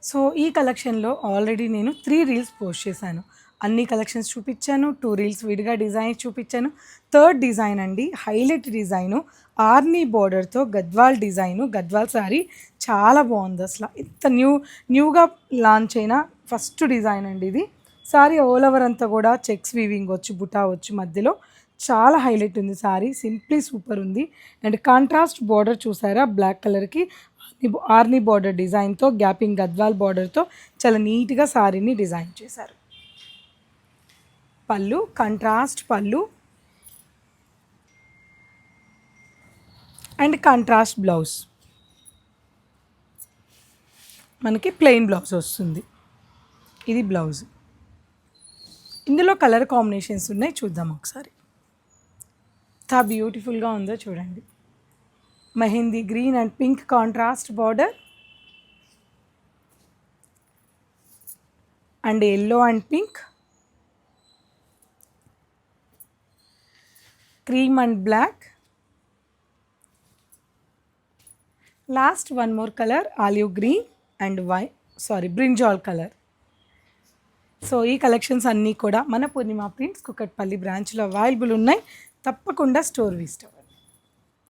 So ఈ కలెక్షన్లో already నేను 3 రీల్స్ పోస్ట్ చేశాను. అన్ని కలెక్షన్స్ చూపించాను, 2 రీల్స్ విడిగా డిజైన్స్ చూపించాను. థర్డ్ డిజైన్ అండి, highlight design, ఆర్నీ బోర్డర్తో Gadwal design, Gadwal sari చాలా బాగుంది. అసలు ఇంత న్యూగా లాంచ్ అయిన ఫస్ట్ డిజైన్ అండి ఇది. శారీ ఆల్ ఓవర్ అంతా కూడా చెక్స్ వీవింగ్ వచ్చి బుటా వచ్చి మధ్యలో చాలా హైలైట్ ఉంది శారీ, సింప్లీ సూపర్ ఉంది. అండ్ కాంట్రాస్ట్ బార్డర్ చూసారా, బ్లాక్ కలర్కి ఆర్నీ బార్డర్ డిజైన్తో గ్యాపింగ్ గద్వాల్ బార్డర్తో చాలా నీట్గా శారీని డిజైన్ చేశారు. పళ్ళు కాంట్రాస్ట్ పళ్ళు అండ్ కాంట్రాస్ట్ బ్లౌజ్, మనకి ప్లెయిన్ బ్లౌజ్ వస్తుంది. ఇది బ్లౌజ్. ఇందులో కలర్ కాంబినేషన్స్ ఉన్నాయి, చూద్దాం ఒకసారి. ఎంత బ్యూటిఫుల్గా ఉందో చూడండి. Mehndi green and pink contrast border and yellow and pink, cream and black, last one more colour olive green and brinjal colour. So ఈ కలెక్షన్స్ అన్నీ కూడా మన పూర్ణిమ ప్రింట్స్ కుకట్పల్లి బ్రాంచ్లో అవైలబుల్ ఉన్నాయి. తప్పకుండా స్టోర్ విజిట్ అవ్వండి.